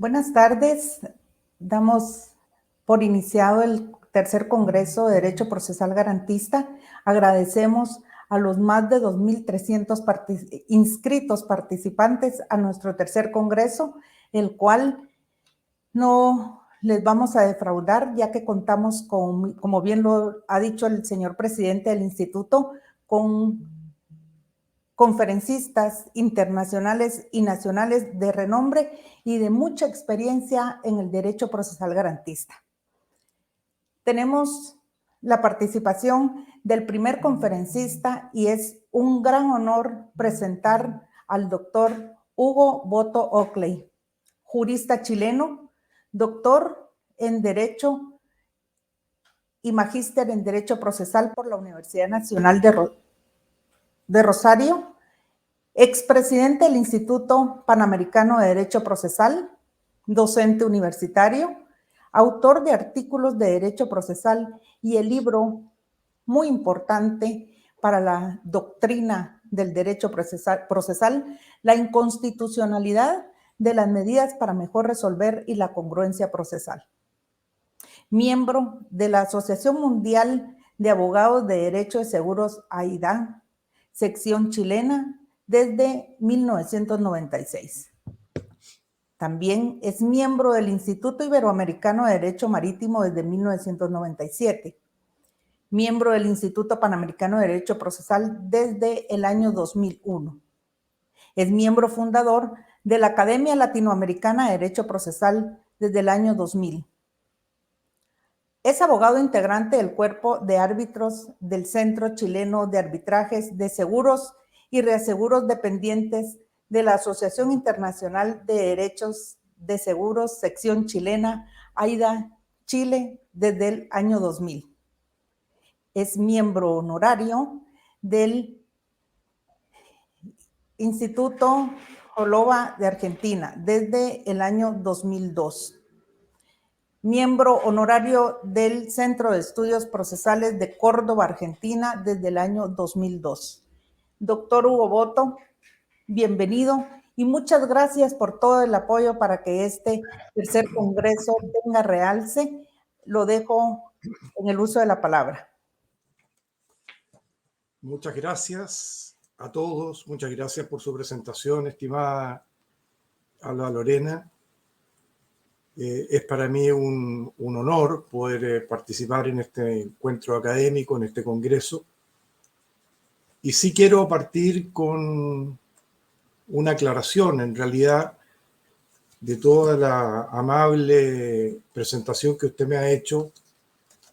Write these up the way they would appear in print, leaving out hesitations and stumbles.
Buenas tardes. Damos por iniciado el tercer Congreso de Derecho Procesal Garantista. Agradecemos a los más de 2,300 inscritos participantes a nuestro tercer Congreso, el cual no les vamos a defraudar, ya que contamos con, como bien lo ha dicho el señor presidente del instituto, con conferencistas internacionales y nacionales de renombre y de mucha experiencia en el derecho procesal garantista. Tenemos la participación del primer conferencista y es un gran honor presentar al doctor Hugo Boto Oakley, jurista chileno, doctor en Derecho y magíster en Derecho Procesal por la Universidad Nacional de Rosario, expresidente del Instituto Panamericano de Derecho Procesal, docente universitario, autor de artículos de derecho procesal y el libro muy importante para la doctrina del derecho procesal, La inconstitucionalidad de las medidas para mejor resolver y la congruencia procesal. Miembro de la Asociación Mundial de Abogados de Derecho de Seguros, AIDA, sección chilena, desde 1996. También es miembro del Instituto Iberoamericano de Derecho Marítimo desde 1997. Miembro del Instituto Panamericano de Derecho Procesal desde el año 2001. Es miembro fundador de la Academia Latinoamericana de Derecho Procesal desde el año 2000. Es abogado integrante del cuerpo de árbitros del Centro Chileno de Arbitrajes de Seguros y Reaseguros dependientes de la Asociación Internacional de Derechos de Seguros, sección chilena, AIDA, Chile, desde el año 2000. Es miembro honorario del Instituto Joloba de Argentina desde el año 2002. Miembro honorario del Centro de Estudios Procesales de Córdoba, Argentina, desde el año 2002. Doctor Hugo Boto, bienvenido y muchas gracias por todo el apoyo para que este tercer congreso tenga realce. Lo dejo en el uso de la palabra. Muchas gracias a todos, muchas gracias por su presentación, estimada Alba Lorena. Es para mí un honor poder participar en este encuentro académico, en este congreso. Y sí quiero partir con una aclaración, en realidad, de toda la amable presentación que usted me ha hecho.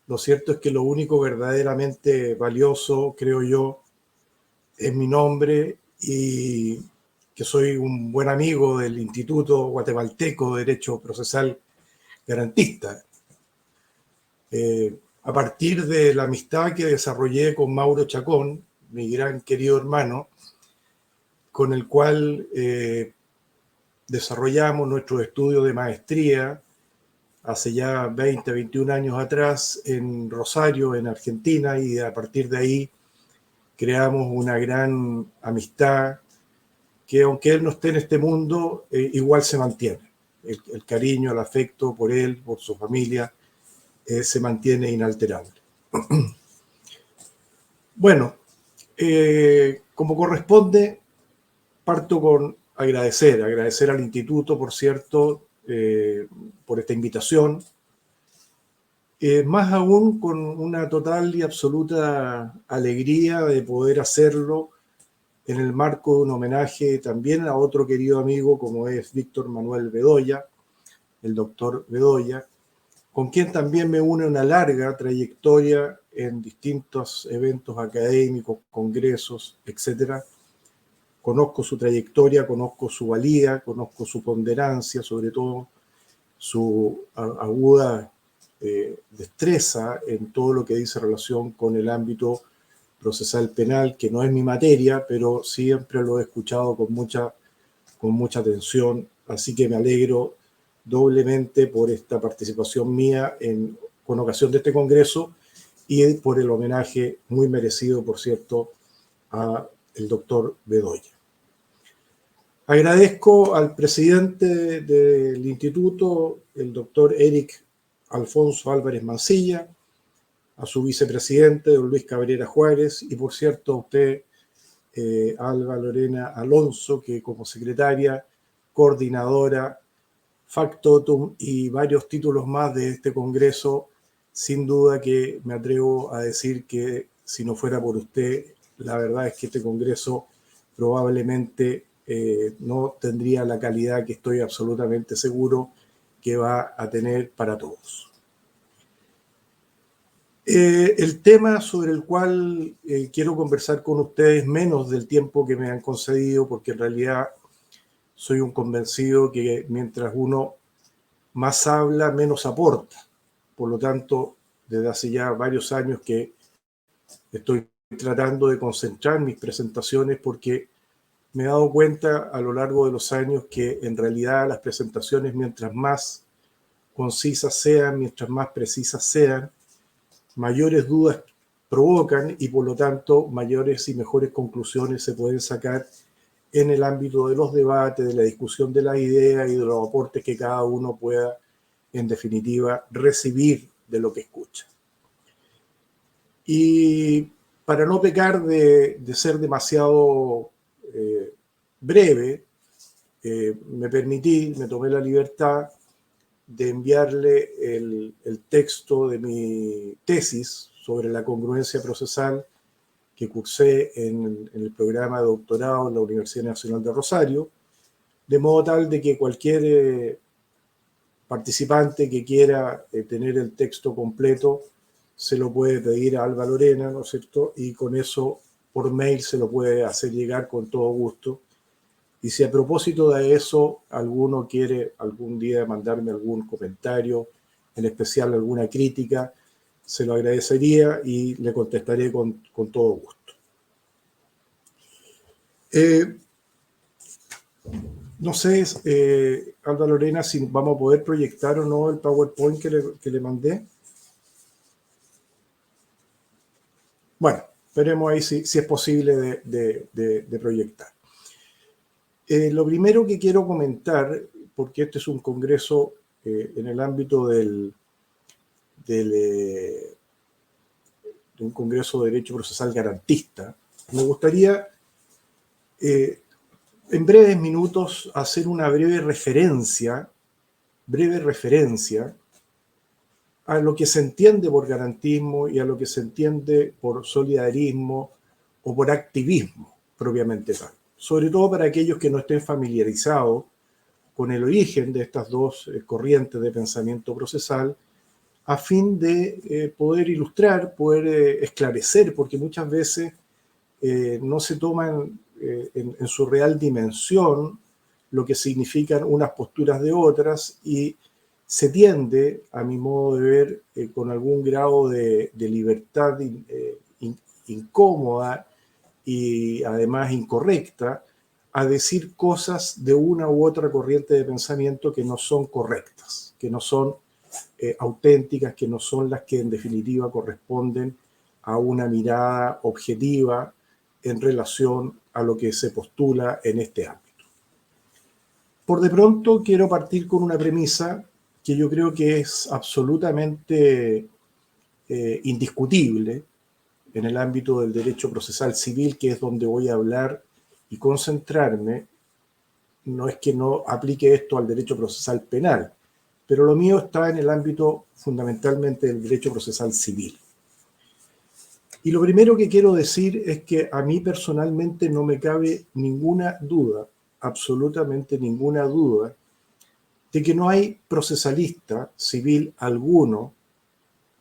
Lo cierto es que lo único verdaderamente valioso, creo yo, es mi nombre y que soy un buen amigo del Instituto Guatemalteco de Derecho Procesal Garantista. A partir de la amistad que desarrollé con Mauro Chacón, mi gran querido hermano, con el cual desarrollamos nuestro estudio de maestría hace ya 20, 21 años atrás en Rosario, en Argentina, y a partir de ahí creamos una gran amistad que, aunque él no esté en este mundo, igual se mantiene. El cariño, el afecto por él, por su familia, se mantiene inalterable. Bueno, como corresponde, parto con agradecer al instituto, por cierto, por esta invitación. Más aún con una total y absoluta alegría de poder hacerlo en el marco de un homenaje también a otro querido amigo como es Víctor Manuel Bedoya, el doctor Bedoya, con quien también me une una larga trayectoria en distintos eventos académicos, congresos, etc. Conozco su trayectoria, conozco su valía, conozco su ponderancia, sobre todo su aguda destreza en todo lo que dice relación con el ámbito procesal penal, que no es mi materia, pero siempre lo he escuchado con mucha atención, así que me alegro doblemente por esta participación mía con ocasión de este congreso y por el homenaje muy merecido, por cierto, a el doctor Bedoya. Agradezco al presidente del instituto, el doctor Eric Alfonso Álvarez Mancilla, a su vicepresidente, don Luis Cabrera Juárez, y por cierto a usted, Alba Lorena Alonso, que como secretaria, coordinadora, factotum y varios títulos más de este congreso, sin duda que me atrevo a decir que si no fuera por usted, la verdad es que este congreso probablemente no tendría la calidad que estoy absolutamente seguro que va a tener para todos. El tema sobre el cual quiero conversar con ustedes, menos del tiempo que me han concedido, porque en realidad soy un convencido que mientras uno más habla, menos aporta. Por lo tanto, desde hace ya varios años que estoy tratando de concentrar mis presentaciones porque me he dado cuenta a lo largo de los años que en realidad las presentaciones, mientras más concisas sean, mientras más precisas sean, mayores dudas provocan y por lo tanto mayores y mejores conclusiones se pueden sacar en el ámbito de los debates, de la discusión de las ideas y de los aportes que cada uno pueda, en definitiva, recibir de lo que escucha. Y para no pecar de ser demasiado breve, me tomé la libertad de enviarle el texto de mi tesis sobre la congruencia procesal que cursé en el programa de doctorado en la Universidad Nacional de Rosario, de modo tal de que cualquier participante que quiera tener el texto completo se lo puede pedir a Alba Lorena, ¿no es cierto? Y con eso por mail se lo puede hacer llegar con todo gusto. Y si a propósito de eso alguno quiere algún día mandarme algún comentario, en especial alguna crítica, se lo agradecería y le contestaré con todo gusto. No sé, Alba Lorena, si vamos a poder proyectar o no el PowerPoint que le mandé. Bueno, veremos ahí si es posible de proyectar. Lo primero que quiero comentar, porque este es un congreso en el ámbito de un congreso de derecho procesal garantista, me gustaría en breves minutos hacer una breve referencia a lo que se entiende por garantismo y a lo que se entiende por solidarismo o por activismo propiamente tal. Sobre todo para aquellos que no estén familiarizados con el origen de estas dos corrientes de pensamiento procesal, a fin de poder ilustrar, poder esclarecer, porque muchas veces no se toman en su real dimensión lo que significan unas posturas de otras y se tiende, a mi modo de ver, con algún grado de libertad incómoda y además incorrecta, a decir cosas de una u otra corriente de pensamiento que no son correctas, que no son auténticas, que no son las que en definitiva corresponden a una mirada objetiva en relación a lo que se postula en este ámbito. Por de pronto quiero partir con una premisa que yo creo que es absolutamente indiscutible en el ámbito del derecho procesal civil, que es donde voy a hablar y concentrarme. No es que no aplique esto al derecho procesal penal, pero lo mío está en el ámbito fundamentalmente del derecho procesal civil. Y lo primero que quiero decir es que a mí personalmente no me cabe ninguna duda, absolutamente ninguna duda, de que no hay procesalista civil alguno,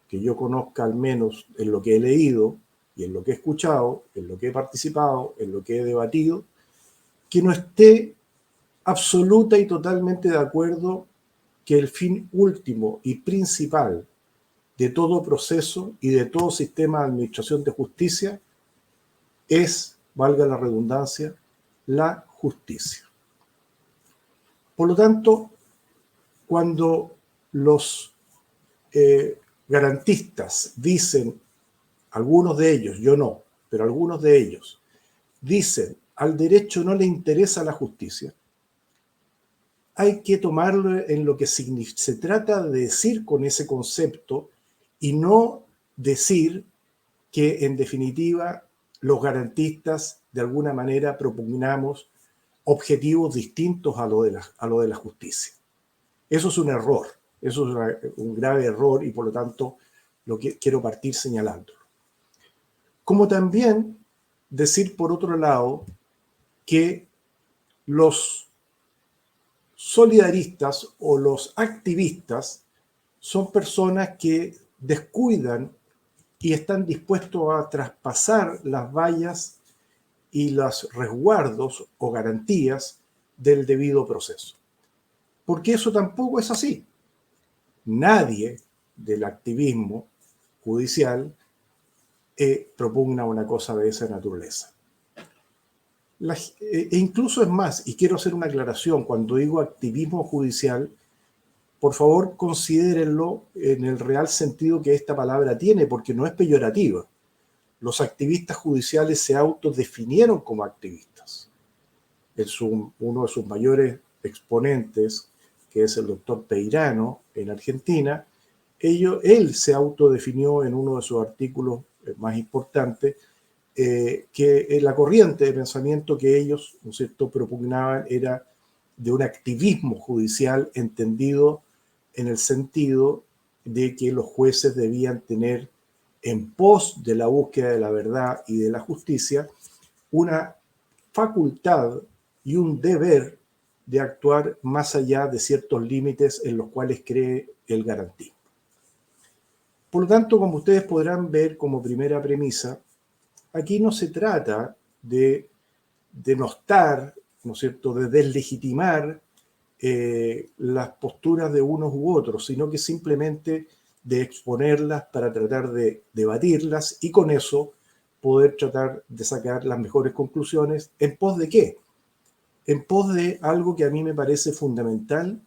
que yo conozca al menos en lo que he leído y en lo que he escuchado, en lo que he participado, en lo que he debatido, que no esté absoluta y totalmente de acuerdo que el fin último y principal de todo proceso y de todo sistema de administración de justicia es, valga la redundancia, la justicia. Por lo tanto, cuando los garantistas dicen, algunos de ellos, yo no, pero algunos de ellos, dicen al derecho no le interesa la justicia, hay que tomarlo en lo que se trata de decir con ese concepto y no decir que en definitiva los garantistas de alguna manera propugnamos objetivos distintos a lo de la justicia. Eso es un error, eso es un grave error y por lo tanto lo que quiero partir señalándolo. Como también decir por otro lado que los solidaristas o los activistas son personas que descuidan y están dispuestos a traspasar las vallas y los resguardos o garantías del debido proceso. Porque eso tampoco es así. Nadie del activismo judicial propugna una cosa de esa naturaleza. E incluso es más, y quiero hacer una aclaración, cuando digo activismo judicial, por favor considérenlo en el real sentido que esta palabra tiene, porque no es peyorativa. Los activistas judiciales se autodefinieron como activistas. Uno de sus mayores exponentes, que es el doctor Peirano en Argentina, él se autodefinió en uno de sus artículos más importantes, que la corriente de pensamiento que ellos, ¿no es cierto?, propugnaban era de un activismo judicial entendido en el sentido de que los jueces debían tener en pos de la búsqueda de la verdad y de la justicia una facultad y un deber de actuar más allá de ciertos límites en los cuales cree el garantismo. Por lo tanto, como ustedes podrán ver como primera premisa, aquí no se trata de denostar, ¿no es cierto?, de deslegitimar las posturas de unos u otros, sino que simplemente de exponerlas para tratar de debatirlas y con eso poder tratar de sacar las mejores conclusiones. ¿En pos de qué? En pos de algo que a mí me parece fundamental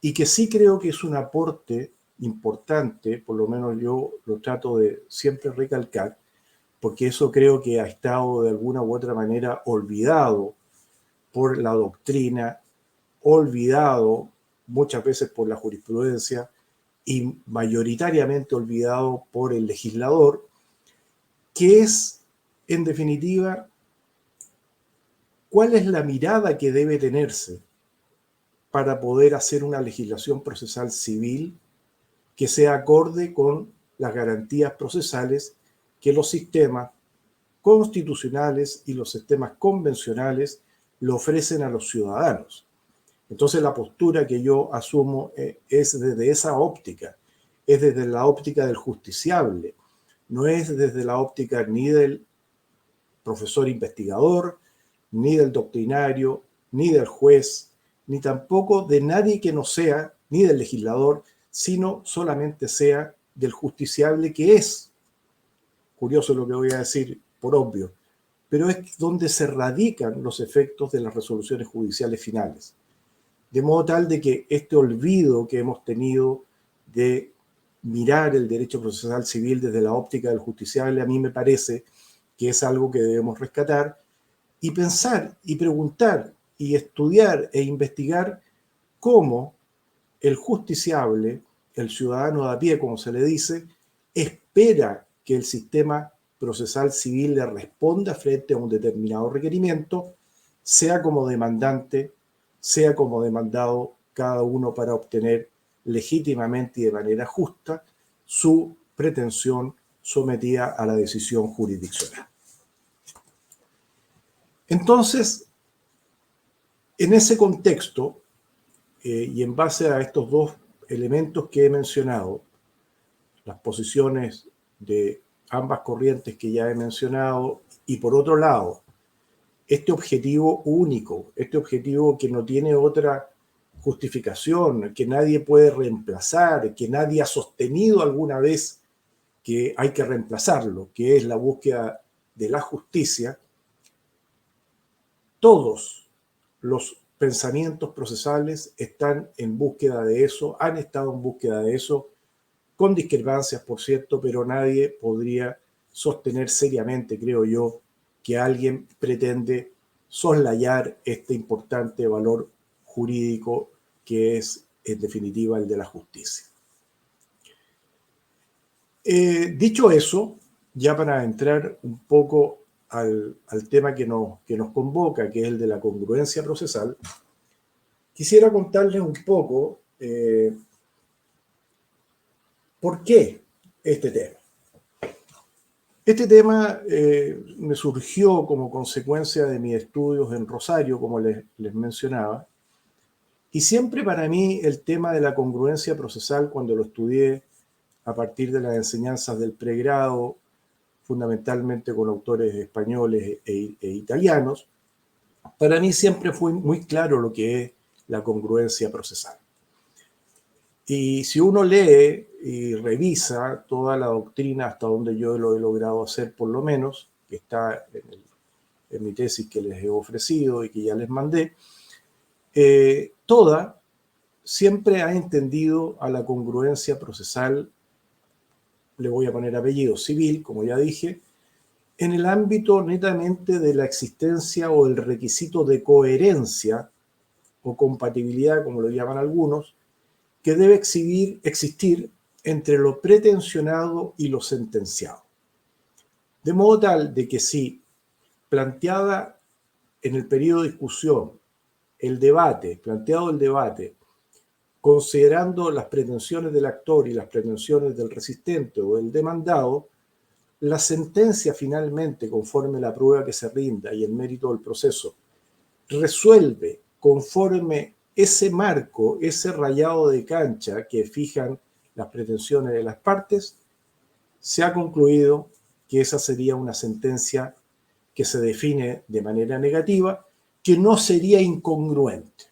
y que sí creo que es un aporte importante, por lo menos yo lo trato de siempre recalcar, porque eso creo que ha estado de alguna u otra manera olvidado por la doctrina, olvidado muchas veces por la jurisprudencia y mayoritariamente olvidado por el legislador, que es, en definitiva, cuál es la mirada que debe tenerse para poder hacer una legislación procesal civil que sea acorde con las garantías procesales que los sistemas constitucionales y los sistemas convencionales le ofrecen a los ciudadanos. Entonces la postura que yo asumo es desde esa óptica, es desde la óptica del justiciable, no es desde la óptica ni del profesor investigador, ni del doctrinario, ni del juez, ni tampoco de nadie que no sea, ni del legislador, sino solamente sea del justiciable que es. Curioso lo que voy a decir, por obvio, pero es donde se radican los efectos de las resoluciones judiciales finales. De modo tal de que este olvido que hemos tenido de mirar el derecho procesal civil desde la óptica del justiciable, a mí me parece que es algo que debemos rescatar y pensar y preguntar y estudiar e investigar cómo el justiciable, el ciudadano de a pie, como se le dice, espera que el sistema procesal civil le responda frente a un determinado requerimiento, sea como demandante, sea como demandado cada uno para obtener legítimamente y de manera justa su pretensión sometida a la decisión jurisdiccional. Entonces, en ese contexto, y en base a estos dos elementos que he mencionado, las posiciones de ambas corrientes que ya he mencionado, y por otro lado, este objetivo único, este objetivo que no tiene otra justificación, que nadie puede reemplazar, que nadie ha sostenido alguna vez que hay que reemplazarlo, que es la búsqueda de la justicia, todos los pensamientos procesales están en búsqueda de eso, han estado en búsqueda de eso, con discrepancias, por cierto, pero nadie podría sostener seriamente, creo yo, que alguien pretende soslayar este importante valor jurídico que es, en definitiva, el de la justicia. Dicho eso, ya para entrar un poco al tema que nos convoca, que es el de la congruencia procesal, quisiera contarles un poco por qué este tema. Este tema me surgió como consecuencia de mis estudios en Rosario, como les mencionaba, y siempre para mí el tema de la congruencia procesal, cuando lo estudié a partir de las enseñanzas del pregrado, fundamentalmente con autores españoles e italianos, para mí siempre fue muy claro lo que es la congruencia procesal. Y si uno lee y revisa toda la doctrina hasta donde yo lo he logrado hacer por lo menos, que está en mi tesis que les he ofrecido y que ya les mandé, toda siempre ha entendido a la congruencia procesal, le voy a poner apellido civil, como ya dije, en el ámbito netamente de la existencia o el requisito de coherencia o compatibilidad, como lo llaman algunos, que debe existir entre lo pretensionado y lo sentenciado. De modo tal de que si planteada en el periodo de discusión planteado el debate, considerando las pretensiones del actor y las pretensiones del resistente o del demandado, la sentencia finalmente, conforme la prueba que se rinda y el mérito del proceso, resuelve conforme ese marco, ese rayado de cancha que fijan las pretensiones de las partes, se ha concluido que esa sería una sentencia que se define de manera negativa, que no sería incongruente.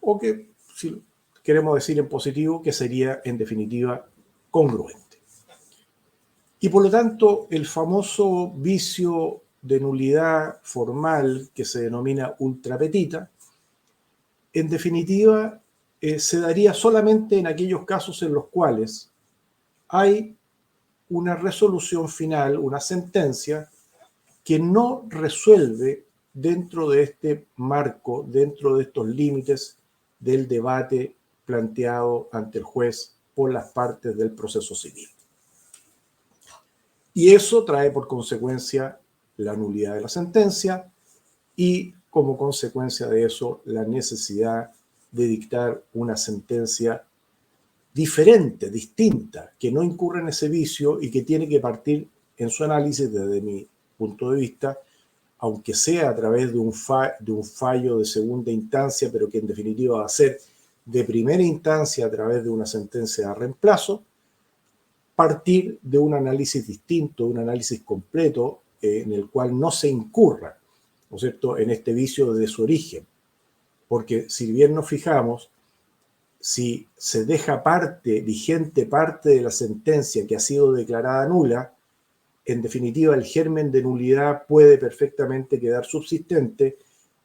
O que, si queremos decir en positivo, que sería en definitiva congruente. Y por lo tanto, el famoso vicio de nulidad formal que se denomina ultra petita, en definitiva, se daría solamente en aquellos casos en los cuales hay una resolución final, una sentencia, que no resuelve dentro de este marco, dentro de estos límites del debate planteado ante el juez por las partes del proceso civil. Y eso trae por consecuencia la nulidad de la sentencia y como consecuencia de eso la necesidad de dictar una sentencia diferente, distinta, que no incurre en ese vicio y que tiene que partir en su análisis desde mi punto de vista, aunque sea a través de un fallo de segunda instancia, pero que en definitiva va a ser de primera instancia a través de una sentencia de reemplazo, partir de un análisis distinto, un análisis completo en el cual no se incurra, ¿no es cierto?, en este vicio de su origen. Porque si bien nos fijamos, si se deja vigente parte de la sentencia que ha sido declarada nula, en definitiva el germen de nulidad puede perfectamente quedar subsistente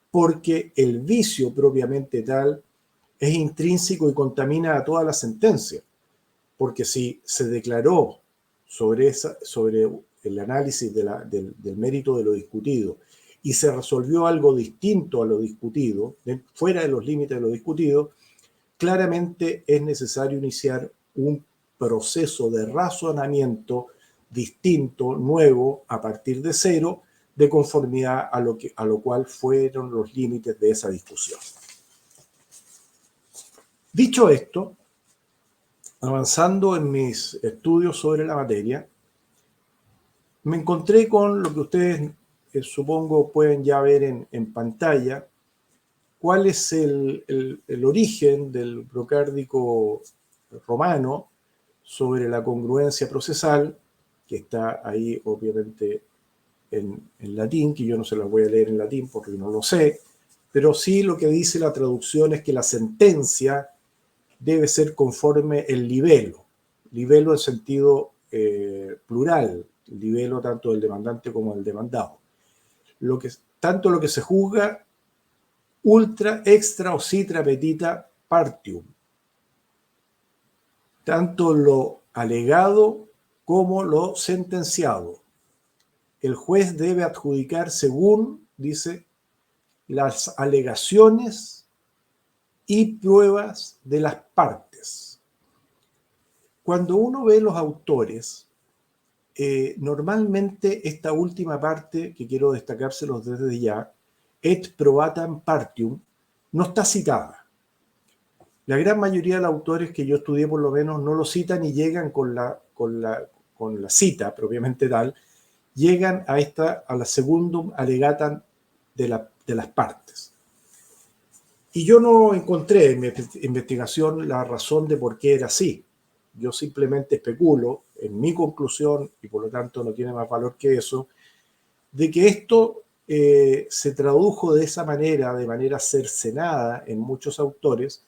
porque el vicio propiamente tal es intrínseco y contamina a toda la sentencia. Porque si se declaró sobre el análisis del mérito de lo discutido y se resolvió algo distinto a lo discutido, fuera de los límites de lo discutido, claramente es necesario iniciar un proceso de razonamiento distinto, nuevo, a partir de cero, de conformidad a lo cual fueron los límites de esa discusión. Dicho esto, avanzando en mis estudios sobre la materia, me encontré con lo que ustedes supongo pueden ya ver en pantalla, cuál es el origen del brocárdico romano sobre la congruencia procesal, que está ahí obviamente en latín, que yo no se las voy a leer en latín porque no lo sé, pero sí lo que dice la traducción es que la sentencia debe ser conforme el libelo en sentido plural, libelo tanto del demandante como del demandado. Tanto lo que se juzga ultra, extra o citra petita partium. Tanto lo alegado como lo sentenciado. El juez debe adjudicar según, dice, las alegaciones y pruebas de las partes. Cuando uno ve los autores, normalmente esta última parte, que quiero destacárselos desde ya, et probatam partium, no está citada. La gran mayoría de los autores que yo estudié, por lo menos, no lo citan y llegan con la cita propiamente tal, llegan a la secundum allegatam de las partes. Y yo no encontré en mi investigación la razón de por qué era así. Yo simplemente especulo en mi conclusión, y por lo tanto no tiene más valor que eso, de que esto se tradujo de esa manera, de manera cercenada en muchos autores,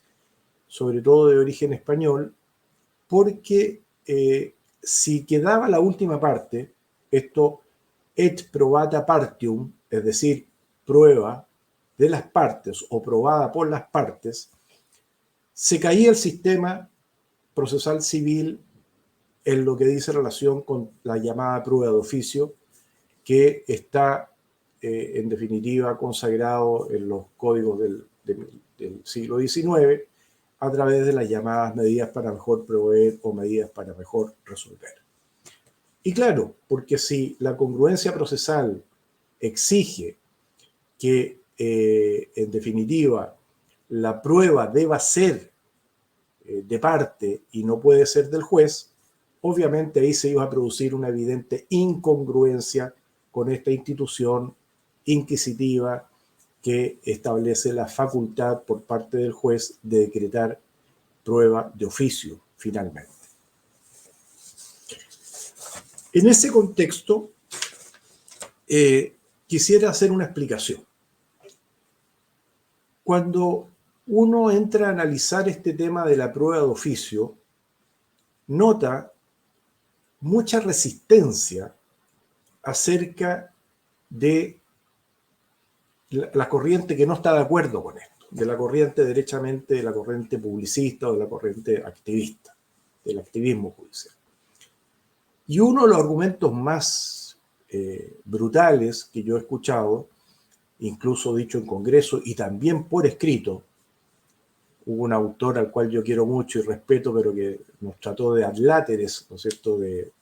sobre todo de origen español, porque si quedaba la última parte, esto et probata partium, es decir, prueba de las partes o probada por las partes, se caía el sistema procesal civil en lo que dice relación con la llamada prueba de oficio, que está en definitiva consagrado en los códigos del siglo XIX a través de las llamadas medidas para mejor proveer o medidas para mejor resolver. Y claro, porque si la congruencia procesal exige que en definitiva la prueba deba ser de parte y no puede ser del juez, obviamente ahí se iba a producir una evidente incongruencia con esta institución inquisitiva que establece la facultad por parte del juez de decretar prueba de oficio, finalmente. En ese contexto, quisiera hacer una explicación. Cuando uno entra a analizar este tema de la prueba de oficio, nota mucha resistencia acerca de la corriente que no está de acuerdo con esto, de la corriente derechamente, de la corriente publicista o de la corriente activista, del activismo judicial. Y uno de los argumentos más brutales que yo he escuchado, incluso dicho en Congreso y también por escrito, hubo un autor al cual yo quiero mucho y respeto, pero que nos trató de adláteres, ¿no es cierto?, de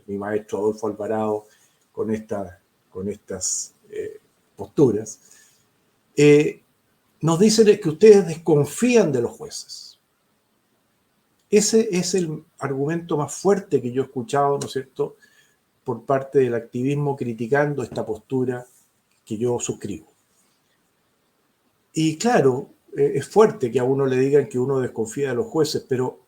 mi maestro Adolfo Alvarado con estas posturas, nos dicen que ustedes desconfían de los jueces. Ese es el argumento más fuerte que yo he escuchado, ¿no es cierto?, por parte del activismo criticando esta postura que yo suscribo. Y claro, es fuerte que a uno le digan que uno desconfía de los jueces, pero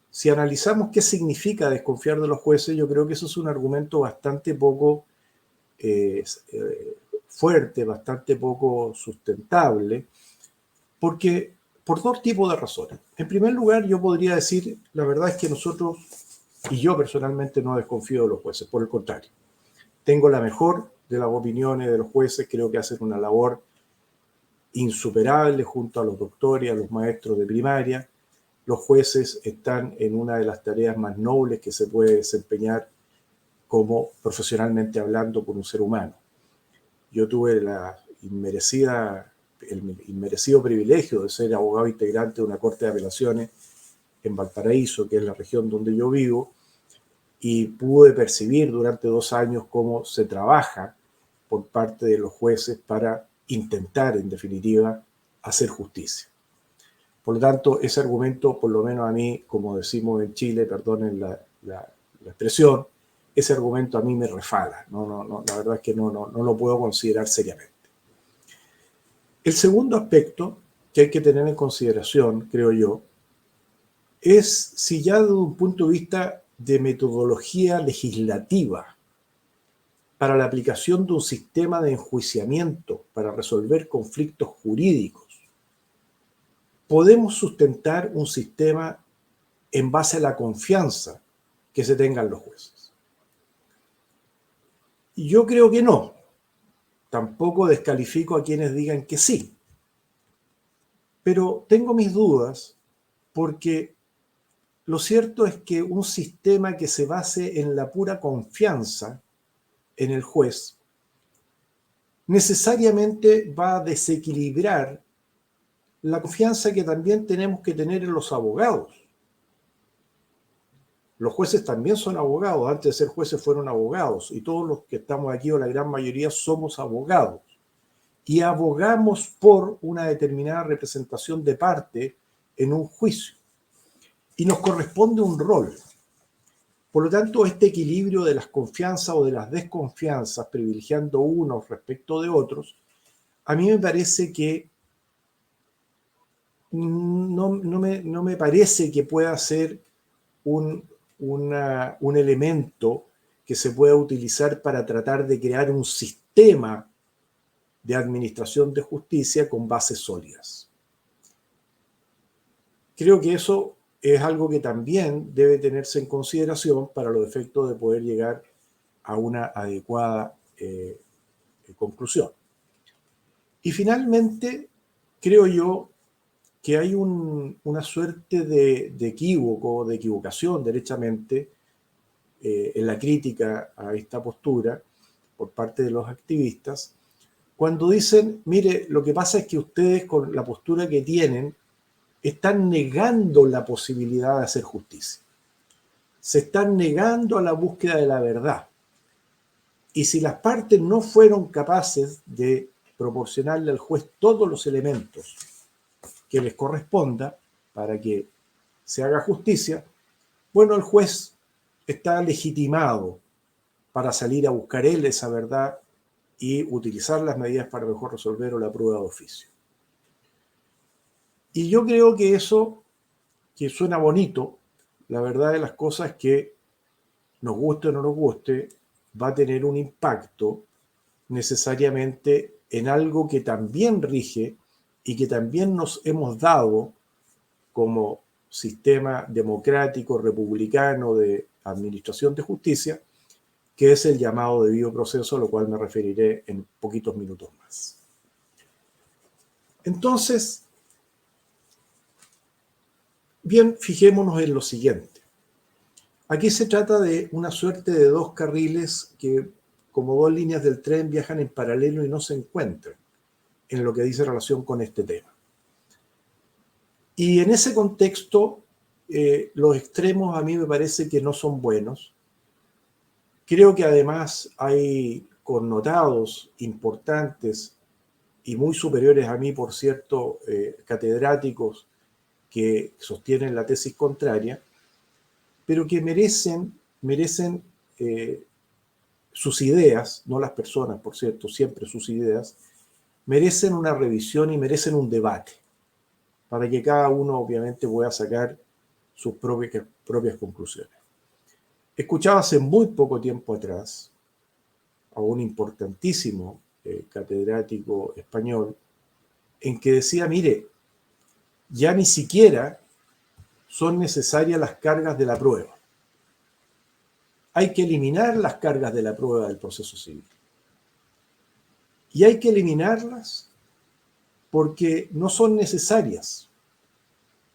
si analizamos qué significa desconfiar de los jueces, yo creo que eso es un argumento bastante poco fuerte, bastante poco sustentable, porque por dos tipos de razones. En primer lugar, yo podría decir, la verdad es que nosotros, y yo personalmente no desconfío de los jueces, por el contrario. Tengo la mejor de las opiniones de los jueces, creo que hacen una labor insuperable junto a los doctores y a los maestros de primaria. Los jueces están en una de las tareas más nobles que se puede desempeñar como profesionalmente hablando por un ser humano. Yo tuve el inmerecido privilegio de ser abogado integrante de una corte de apelaciones en Valparaíso, que es la región donde yo vivo, y pude percibir durante 2 años cómo se trabaja por parte de los jueces para intentar, en definitiva, hacer justicia. Por lo tanto, ese argumento, por lo menos a mí, como decimos en Chile, perdonen la expresión, ese argumento a mí me refala. No, la verdad es que no lo puedo considerar seriamente. El segundo aspecto que hay que tener en consideración, creo yo, es si ya desde un punto de vista de metodología legislativa para la aplicación de un sistema de enjuiciamiento para resolver conflictos jurídicos, podemos sustentar un sistema en base a la confianza que se tengan los jueces. Y yo creo que no. Tampoco descalifico a quienes digan que sí. Pero tengo mis dudas porque lo cierto es que un sistema que se base en la pura confianza en el juez necesariamente va a desequilibrar la confianza que también tenemos que tener en los abogados. Los jueces también son abogados, antes de ser jueces fueron abogados, y todos los que estamos aquí, o la gran mayoría, somos abogados. Y abogamos por una determinada representación de parte en un juicio. Y nos corresponde un rol. Por lo tanto, este equilibrio de las confianzas o de las desconfianzas, privilegiando unos respecto de otros, a mí me parece que no me parece que pueda ser un elemento que se pueda utilizar para tratar de crear un sistema de administración de justicia con bases sólidas. Creo que eso es algo que también debe tenerse en consideración para los efectos de poder llegar a una adecuada conclusión. Y finalmente, creo yo que hay una suerte de equívoco, de equivocación, derechamente, en la crítica a esta postura por parte de los activistas, cuando dicen, mire, lo que pasa es que ustedes con la postura que tienen están negando la posibilidad de hacer justicia. Se están negando a la búsqueda de la verdad. Y si las partes no fueron capaces de proporcionarle al juez todos los elementos que les corresponda para que se haga justicia, bueno, el juez está legitimado para salir a buscar él esa verdad y utilizar las medidas para mejor resolver o la prueba de oficio. Y yo creo que eso, que suena bonito, la verdad de las cosas es que nos guste o no nos guste, va a tener un impacto necesariamente en algo que también rige y que también nos hemos dado como sistema democrático, republicano de administración de justicia, que es el llamado debido proceso, a lo cual me referiré en poquitos minutos más. Entonces, bien, fijémonos en lo siguiente. Aquí se trata de una suerte de dos carriles que, como dos líneas del tren, viajan en paralelo y no se encuentran en lo que dice relación con este tema. Y en ese contexto, los extremos a mí me parece que no son buenos. Creo que además hay connotados importantes y muy superiores a mí, por cierto, catedráticos que sostienen la tesis contraria, pero que merecen sus ideas, no las personas, por cierto, siempre sus ideas, merecen una revisión y merecen un debate, para que cada uno obviamente pueda sacar sus propias conclusiones. Escuchaba hace muy poco tiempo atrás a un importantísimo catedrático español en que decía, mire, ya ni siquiera son necesarias las cargas de la prueba. Hay que eliminar las cargas de la prueba del proceso civil. Y hay que eliminarlas porque no son necesarias,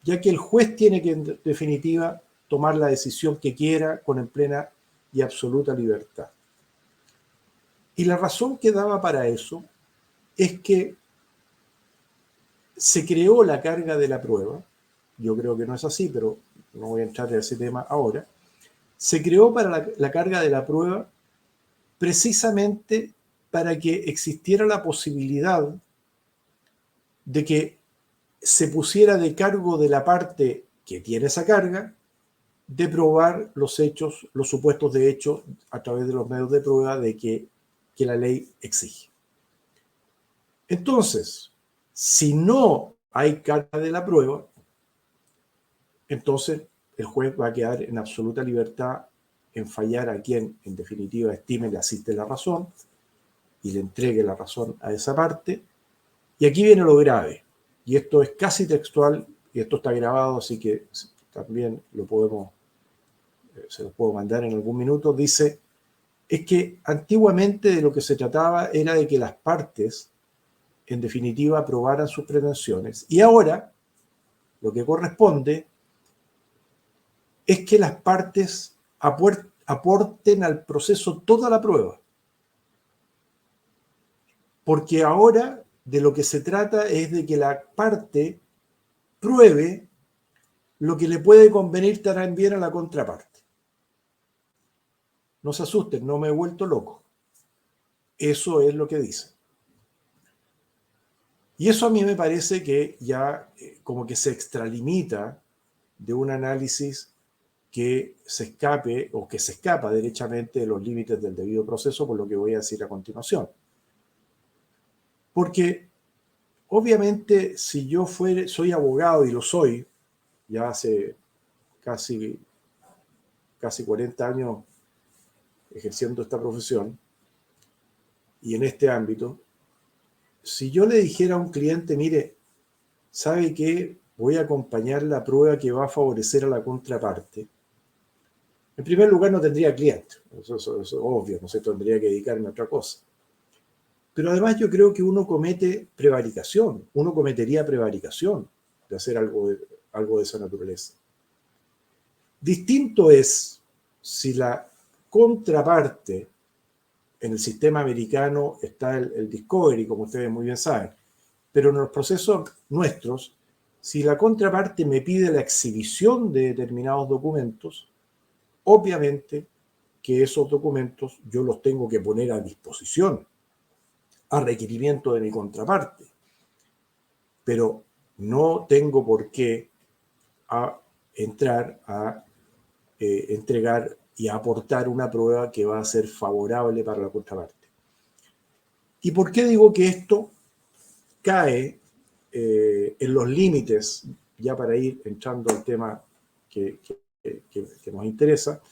ya que el juez tiene que, en definitiva, tomar la decisión que quiera con plena y absoluta libertad. Y la razón que daba para eso es que se creó la carga de la prueba, yo creo que no es así, pero no voy a entrar en ese tema ahora, se creó para la carga de la prueba precisamente para que existiera la posibilidad de que se pusiera de cargo de la parte que tiene esa carga de probar los hechos, los supuestos de hecho a través de los medios de prueba de que la ley exige. Entonces, si no hay carga de la prueba, entonces el juez va a quedar en absoluta libertad en fallar a quien, en definitiva, estime le asiste la razón y le entregue la razón a esa parte. Y aquí viene lo grave, y esto es casi textual, y esto está grabado, así que también se lo puedo mandar en algún minuto. Dice, es que antiguamente de lo que se trataba era de que las partes, en definitiva, aprobaran sus pretensiones. Y ahora, lo que corresponde es que las partes aporten al proceso toda la prueba. porque ahora de lo que se trata es de que la parte pruebe lo que le puede convenir también a la contraparte. No se asusten, no me he vuelto loco. Eso es lo que dice. Y eso a mí me parece que ya como que se extralimita de un análisis que se escape o que se escapa derechamente de los límites del debido proceso, por lo que voy a decir a continuación. Porque obviamente si yo soy abogado y lo soy, ya hace casi 40 años ejerciendo esta profesión y en este ámbito, si yo le dijera a un cliente, mire, ¿sabe qué? Voy a acompañar la prueba que va a favorecer a la contraparte. En primer lugar, no tendría cliente. Eso es obvio, no sé, tendría que dedicarme a otra cosa. Pero además yo creo que uno comete prevaricación. Uno cometería prevaricación de hacer algo de esa naturaleza. Distinto es si la contraparte, en el sistema americano está el discovery, como ustedes muy bien saben, pero en los procesos nuestros, si la contraparte me pide la exhibición de determinados documentos, obviamente que esos documentos yo los tengo que poner a disposición, a requerimiento de mi contraparte, pero no tengo por qué entrar a entregar y a aportar una prueba que va a ser favorable para la contraparte. ¿Y por qué digo que esto cae en los límites, ya para ir entrando al tema que nos interesa,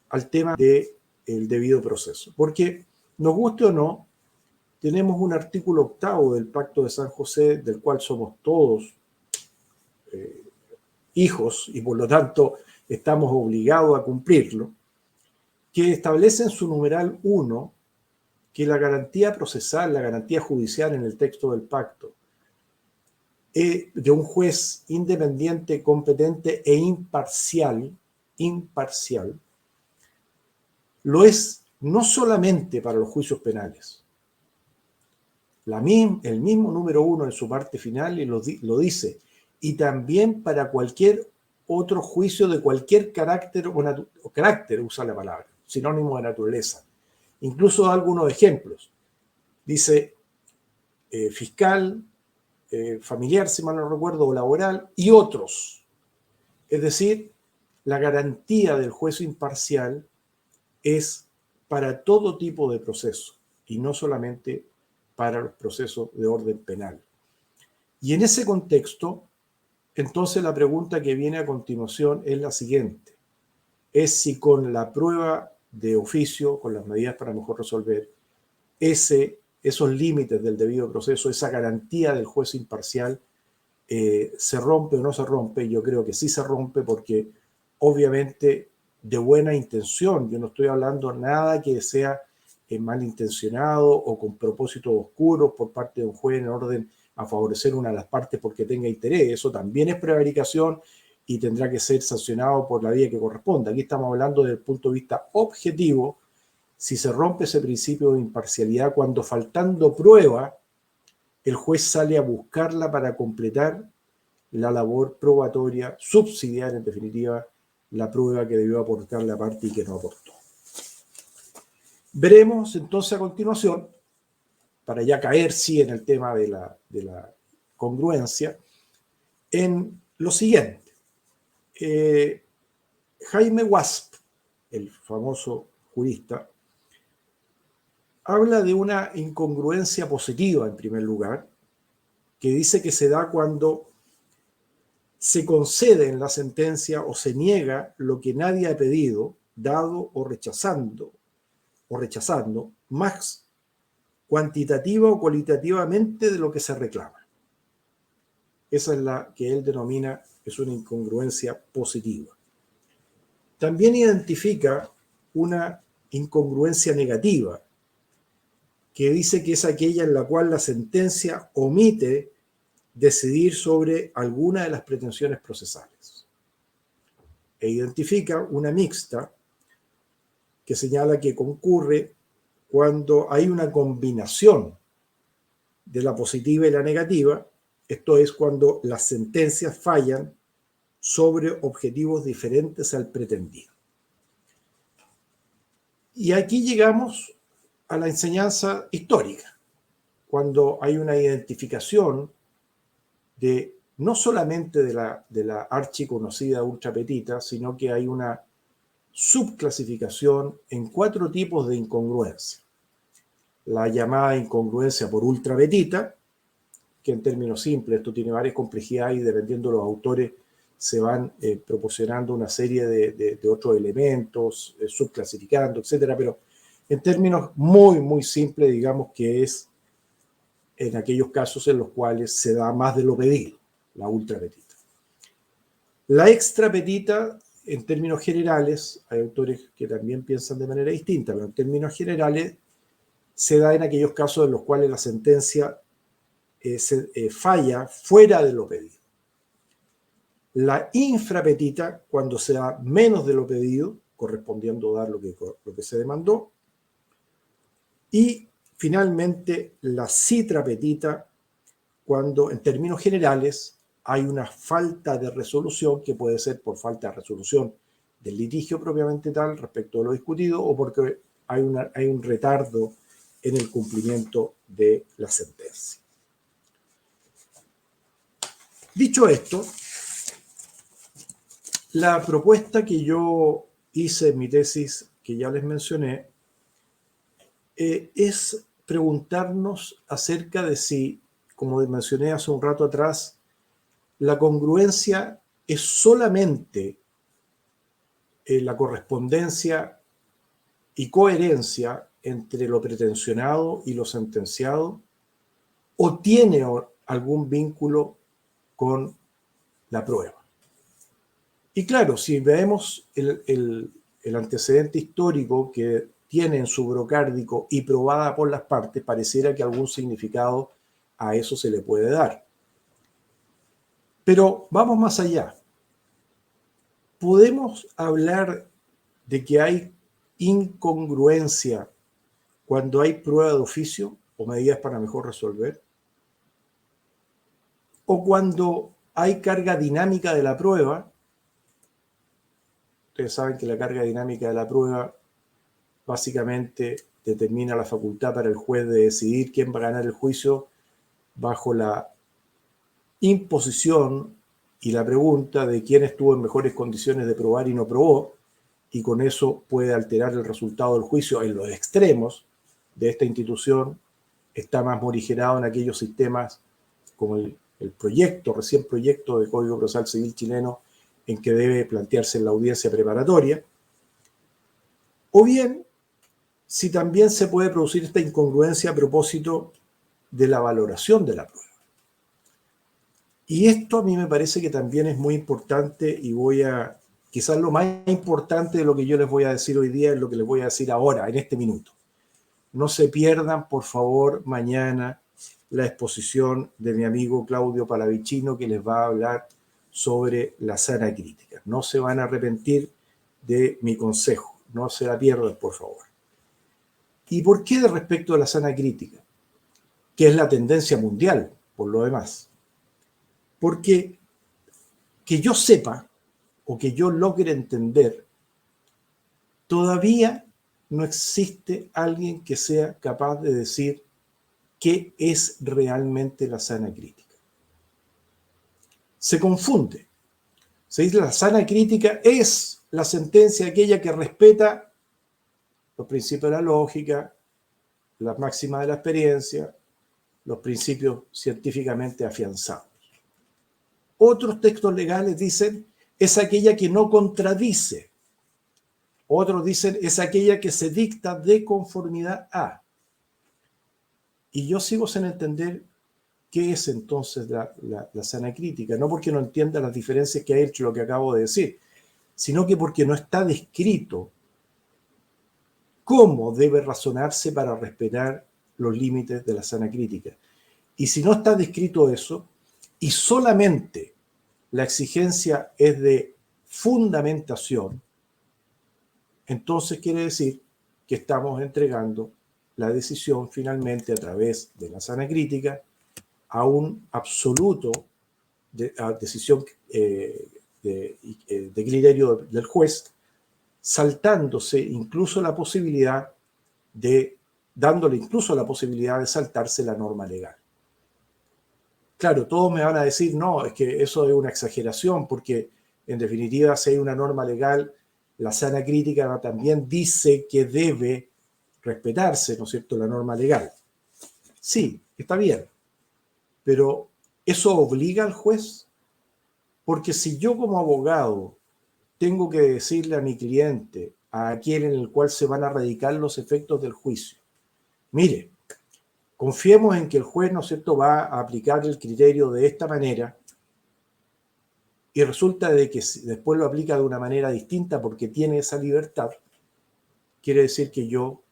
al tema del debido proceso? Porque, nos guste o no, tenemos un artículo 8º del Pacto de San José, del cual somos todos hijos y por lo tanto estamos obligados a cumplirlo, que establece en su numeral 1 que la garantía procesal, la garantía judicial en el texto del pacto, de un juez independiente, competente e imparcial, lo es no solamente para los juicios penales. El mismo número 1 en su parte final lo dice, y también para cualquier otro juicio de cualquier carácter o carácter, usa la palabra, sinónimo de naturaleza. Incluso da algunos ejemplos. Dice fiscal, familiar, si mal no recuerdo, o laboral, y otros. Es decir, la garantía del juez imparcial es para todo tipo de proceso y no solamente para los procesos de orden penal. Y en ese contexto, entonces la pregunta que viene a continuación es la siguiente. Es si con la prueba de oficio, con las medidas para mejor resolver, esos límites del debido proceso, esa garantía del juez imparcial, se rompe o no se rompe. Yo creo que sí se rompe porque obviamente de buena intención, yo no estoy hablando nada que sea malintencionado o con propósitos oscuros por parte de un juez en orden a favorecer una de las partes porque tenga interés. Eso también es prevaricación y tendrá que ser sancionado por la vía que corresponda. Aquí estamos hablando desde el punto de vista objetivo, si se rompe ese principio de imparcialidad cuando, faltando prueba, el juez sale a buscarla para completar la labor probatoria, subsidiar en definitiva la prueba que debió aportar la parte y que no aportó. Veremos entonces a continuación, para ya caer sí en el tema de la congruencia, en lo siguiente. Jaime Wasp, el famoso jurista, habla de una incongruencia positiva, en primer lugar, que dice que se da cuando se concede en la sentencia o se niega lo que nadie ha pedido, dado o rechazando, más cuantitativa o cualitativamente de lo que se reclama. Esa es la que él denomina, es una incongruencia positiva. También identifica una incongruencia negativa, que dice que es aquella en la cual la sentencia omite decidir sobre alguna de las pretensiones procesales. E identifica una mixta que señala que concurre cuando hay una combinación de la positiva y la negativa, esto es cuando las sentencias fallan sobre objetivos diferentes al pretendido. Y aquí llegamos a la enseñanza histórica, cuando hay una identificación de no solamente de la archiconocida ultra petita, sino que hay una subclasificación en 4 tipos de incongruencia. La llamada incongruencia por ultra petita, que en términos simples, esto tiene varias complejidades y dependiendo de los autores se van proporcionando una serie de otros elementos, subclasificando, etcétera, pero en términos muy, muy simples, digamos que es en aquellos casos en los cuales se da más de lo pedido, la ultra petita. La extra petita, en términos generales, hay autores que también piensan de manera distinta, pero en términos generales se da en aquellos casos en los cuales la sentencia falla fuera de lo pedido. La infrapetita, cuando se da menos de lo pedido, correspondiendo a dar lo que se demandó. Y finalmente la citrapetita, cuando en términos generales hay una falta de resolución, que puede ser por falta de resolución del litigio propiamente tal respecto a lo discutido o porque hay un retardo en el cumplimiento de la sentencia. Dicho esto, la propuesta que yo hice en mi tesis, que ya les mencioné, es preguntarnos acerca de si, como mencioné hace un rato atrás, la congruencia es solamente la correspondencia y coherencia entre lo pretensionado y lo sentenciado, o tiene algún vínculo con la prueba. Y claro, si vemos el antecedente histórico que tiene en su brocárdico y probada por las partes, pareciera que algún significado a eso se le puede dar. Pero vamos más allá. ¿Podemos hablar de que hay incongruencia cuando hay prueba de oficio o medidas para mejor resolver? ¿O cuando hay carga dinámica de la prueba? Ustedes saben que la carga dinámica de la prueba básicamente determina la facultad para el juez de decidir quién va a ganar el juicio bajo la imposición y la pregunta de quién estuvo en mejores condiciones de probar y no probó, y con eso puede alterar el resultado del juicio en los extremos de esta institución. Está más morigerado en aquellos sistemas como el recién proyecto de Código Procesal Civil chileno, en que debe plantearse en la audiencia preparatoria, o bien si también se puede producir esta incongruencia a propósito de la valoración de la prueba. Y esto a mí me parece que también es muy importante y quizás lo más importante de lo que yo les voy a decir hoy día es lo que les voy a decir ahora, en este minuto. No se pierdan, por favor, mañana la exposición de mi amigo Claudio Palavicino, que les va a hablar sobre la sana crítica. No se van a arrepentir de mi consejo, no se la pierdan, por favor. ¿Y por qué de respecto a la sana crítica? Que es la tendencia mundial, por lo demás. Porque que yo sepa o que yo logre entender, todavía no existe alguien que sea capaz de decir qué es realmente la sana crítica. Se confunde. Se dice la sana crítica es la sentencia aquella que respeta los principios de la lógica, las máximas de la experiencia, los principios científicamente afianzados. Otros textos legales dicen es aquella que no contradice. Otros dicen es aquella que se dicta de conformidad a. Y yo sigo sin entender qué es entonces la sana crítica. No porque no entienda las diferencias que hay entre lo que acabo de decir, sino que porque no está descrito cómo debe razonarse para respetar los límites de la sana crítica. Y si no está descrito eso, y solamente la exigencia es de fundamentación, entonces quiere decir que estamos entregando la decisión finalmente a través de la sana crítica a un absoluto decisión de criterio del juez, saltándose incluso la posibilidad dándole incluso la posibilidad de saltarse la norma legal. Claro, todos me van a decir, no, es que eso es una exageración, porque en definitiva, si hay una norma legal, la sana crítica también dice que debe respetarse, ¿no es cierto?, la norma legal. Sí, está bien, pero ¿eso obliga al juez? Porque si yo como abogado tengo que decirle a mi cliente, a aquel en el cual se van a radicar los efectos del juicio, mire, confiemos en que el juez, ¿no es cierto?, va a aplicar el criterio de esta manera y resulta de que después lo aplica de una manera distinta porque tiene esa libertad, quiere decir que yo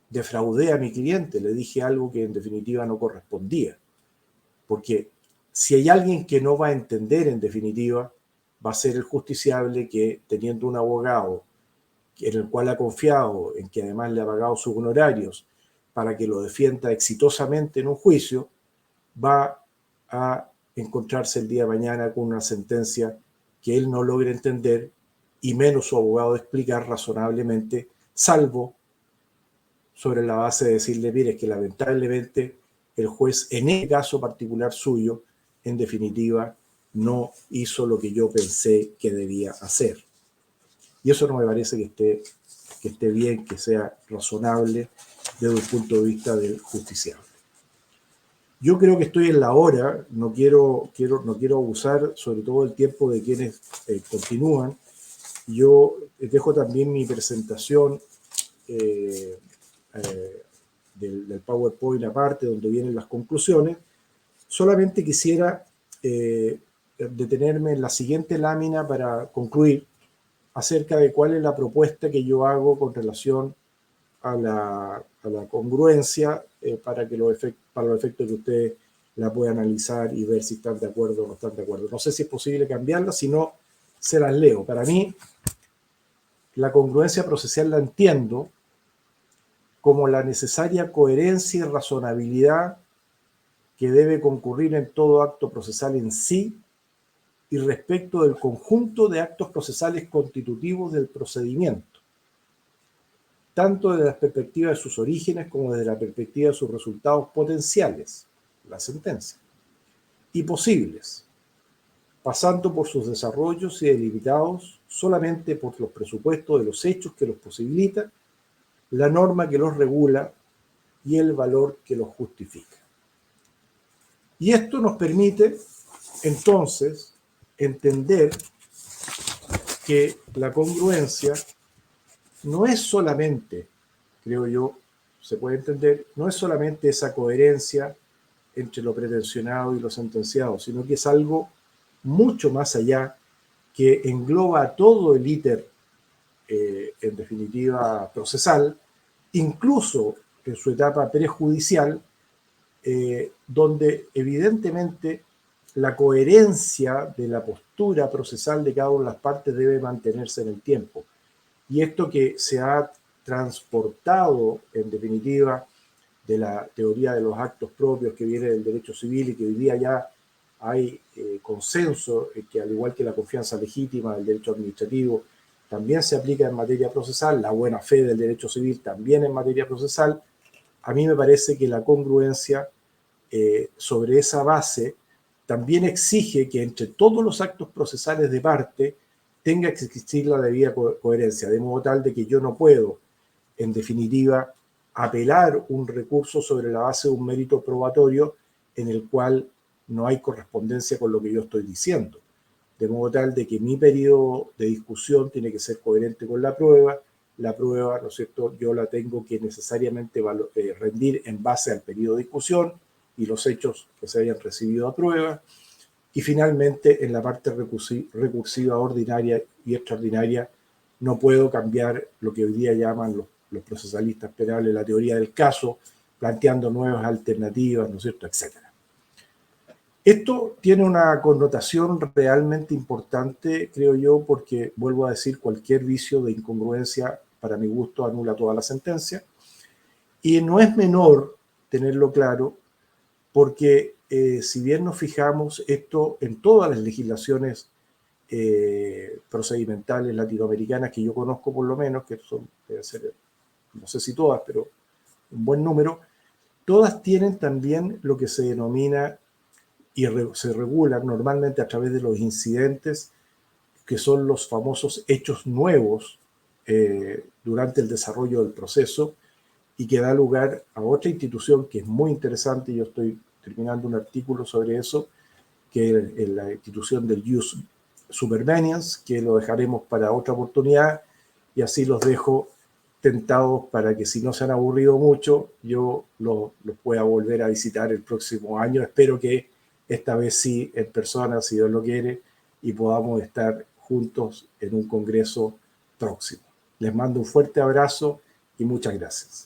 defraudé a mi cliente, le dije algo que en definitiva no correspondía. Porque si hay alguien que no va a entender en definitiva, va a ser el justiciable que, teniendo un abogado en el cual ha confiado, en que además le ha pagado sus honorarios para que lo defienda exitosamente en un juicio, va a encontrarse el día de mañana con una sentencia que él no logre entender y menos su abogado explicar razonablemente, salvo sobre la base de decirle, mire, es que lamentablemente el juez en el caso particular suyo, en definitiva, no hizo lo que yo pensé que debía hacer. Y eso no me parece que esté bien, que sea razonable desde el punto de vista del justiciable. Yo creo que estoy en la hora, no quiero abusar sobre todo el tiempo de quienes continúan. Yo dejo también mi presentación del PowerPoint aparte, donde vienen las conclusiones. Solamente quisiera detenerme en la siguiente lámina para concluir acerca de cuál es la propuesta que yo hago con relación a la congruencia para los efectos que ustedes la puedan analizar y ver si están de acuerdo o no están de acuerdo. No sé si es posible cambiarla, si no, se las leo. Para mí, la congruencia procesal la entiendo como la necesaria coherencia y razonabilidad que debe concurrir en todo acto procesal en sí y respecto del conjunto de actos procesales constitutivos del procedimiento, tanto desde la perspectiva de sus orígenes como desde la perspectiva de sus resultados potenciales, la sentencia, y posibles, pasando por sus desarrollos y delimitados solamente por los presupuestos de los hechos que los posibilita, la norma que los regula y el valor que los justifica. Y esto nos permite, entonces, entender que la congruencia no es solamente, creo yo, se puede entender, no es solamente esa coherencia entre lo pretensionado y lo sentenciado, sino que es algo mucho más allá que engloba todo el íter, en definitiva, procesal, incluso en su etapa prejudicial, donde evidentemente la coherencia de la postura procesal de cada una de las partes debe mantenerse en el tiempo. Y esto que se ha transportado, en definitiva, de la teoría de los actos propios que viene del derecho civil y que hoy día ya hay consenso, que al igual que la confianza legítima del derecho administrativo, también se aplica en materia procesal, la buena fe del derecho civil también en materia procesal. A mí me parece que la congruencia sobre esa base también exige que entre todos los actos procesales de parte tenga que existir la debida coherencia, de modo tal de que yo no puedo, en definitiva, apelar un recurso sobre la base de un mérito probatorio en el cual no hay correspondencia con lo que yo estoy diciendo. De modo tal de que mi periodo de discusión tiene que ser coherente con la prueba, ¿no es cierto?, yo la tengo que necesariamente rendir en base al periodo de discusión y los hechos que se hayan recibido a prueba. Y finalmente, en la parte recursiva ordinaria y extraordinaria, no puedo cambiar lo que hoy día llaman los procesalistas penales la teoría del caso, planteando nuevas alternativas, ¿no es cierto?, etcétera. Esto tiene una connotación realmente importante, creo yo, porque, vuelvo a decir, cualquier vicio de incongruencia, para mi gusto, anula toda la sentencia. Y no es menor tenerlo claro, porque si bien nos fijamos esto en todas las legislaciones procedimentales latinoamericanas que yo conozco por lo menos, que son, deben ser, no sé si todas, pero un buen número, todas tienen también lo que se denomina y se regula normalmente a través de los incidentes, que son los famosos hechos nuevos durante el desarrollo del proceso, y que da lugar a otra institución que es muy interesante. Yo estoy terminando un artículo sobre eso, que es la institución del Jus Superveniens, que lo dejaremos para otra oportunidad, y así los dejo tentados para que, si no se han aburrido mucho, yo los pueda volver a visitar el próximo año. Espero que esta vez sí en persona, si Dios lo quiere, y podamos estar juntos en un congreso próximo. Les mando un fuerte abrazo y muchas gracias.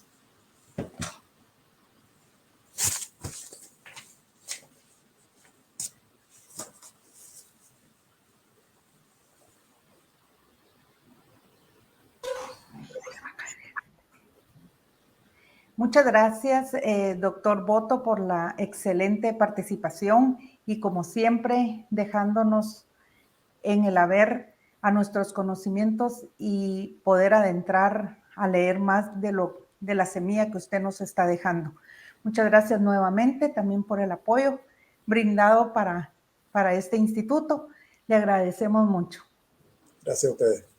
Muchas gracias, doctor Boto, por la excelente participación y, como siempre, dejándonos en el haber a nuestros conocimientos y poder adentrar a leer más de la semilla que usted nos está dejando. Muchas gracias nuevamente también por el apoyo brindado para este instituto. Le agradecemos mucho. Gracias a ustedes.